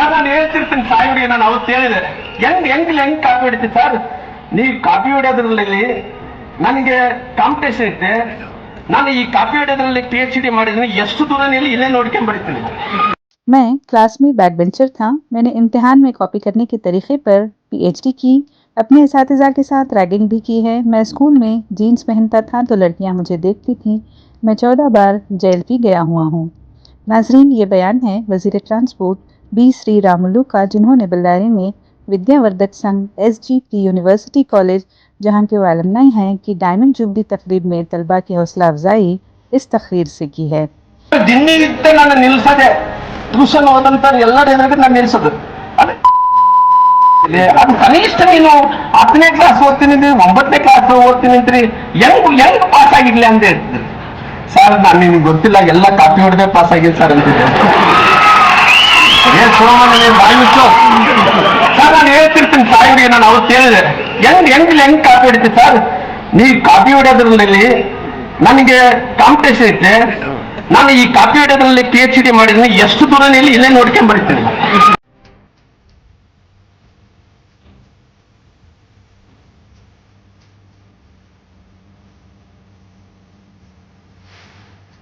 Sir ನಾನು ಹೇಳ್ತಿರ್ತೀನಿ ಸಾಯಿಗೆ ನಾನು ಅವತ್ತು ಹೇಳಿದೆ ಹೆಂಗ್ ಕಾಪಿ ಹೊಡಿತೀವಿ ಸರ್ ನೀವು ಕಾಪಿ ಹೊಡೆಯೋದ್ರಲ್ಲಿ ನನಗೆ ಕಾಂಪಿಟೇಷನ್ ಐತೆ ನಾನು ಈ ಕಾಪಿ ಹೊಡೆಯೋದ್ರಲ್ಲಿ PhD ಮಾಡಿದ್ರೆ ಎಷ್ಟು ದೂರ ನಿಲ್ಲಿ ಇಲ್ಲೇ ನೋಡ್ಕೊಂಡು ಬರ್ತೀನಿ मैं क्लास में बैक बेंचर था। मैंने इम्तिहान में कॉपी करने के तरीके पर PhD की। अपने इसातिज़ा के साथ रैगिंग भी की है। मैं स्कूल में जीन्स पहनता था तो लड़कियां मुझे देखती थीं। मैं 14 बार जेल भी गया हुआ हूँ। नाजरीन, ये बयान है वज़ीर ट्रांसपोर्ट B श्री रामुलु का, जिन्होंने बल्लारी में विद्यावर्धक संघ SGT यूनिवर्सिटी कॉलेज, जहाँ के वो एलमनाई हैं, की डायमंड जुबली तकरीब में तलबा की हौसला अफजाई इस तकरीर से की है। ದಿನ್ನಿಗಿತ್ತೆ ನಾನು ನಿಲ್ಸದೆ ಟ್ಯೂಷನ್ ಓದಂತ ಎಲ್ಲರ ಎದುರಿಗೆ ನಾನು ನಿಲ್ಸೋದು ಅದು ಕನಿಷ್ಠ ನೀನು 10ನೇ ಕ್ಲಾಸ್ ಓದ್ತೀನಿ 9ನೇ ಕ್ಲಾಸ್ ಓದ್ತೀನಿ ಅಂತ್ರಿ ಹೆಂಗ್ ಪಾಸ್ ಆಗಿರ್ಲಿ ಅಂತ ಹೇಳ್ತಿದ್ರು ಸರ್ ನಾನು ನಿಮ್ಗೆ ಗೊತ್ತಿಲ್ಲ ಎಲ್ಲ ಕಾಪಿ ಹೊಡೆದೇ ಪಾಸ್ ಆಗಿಲ್ಲ ಸರ್ ಅಂತಿದ್ದೆ ಸರ್ ನಾನು ಹೇಳ್ತಿರ್ತೀನಿ ಸಾಯಿಗೆ ನಾನು ಅವತ್ತು ಹೇಳಿದೆ ಹೆಂಗ್ ಕಾಪಿ ಹೊಡಿತೀವಿ ಸರ್ ನೀವು ಕಾಪಿ ಹೊಡೆಯೋದ್ರಲ್ಲಿ ನನಗೆ ಕಾಂಪಿಟೇಷನ್ ಐತೆ ನಾನು ಈ ಕಾಪಿ ಹೊಡೆಯೋದ್ರಲ್ಲಿ PhD ಮಾಡಿದ್ರೆ ಎಷ್ಟು ದೂರ ನಿಲ್ಲಿ ಇಲ್ಲೇ ನೋಡ್ಕೊಂಡು ಬರ್ತೀನಿ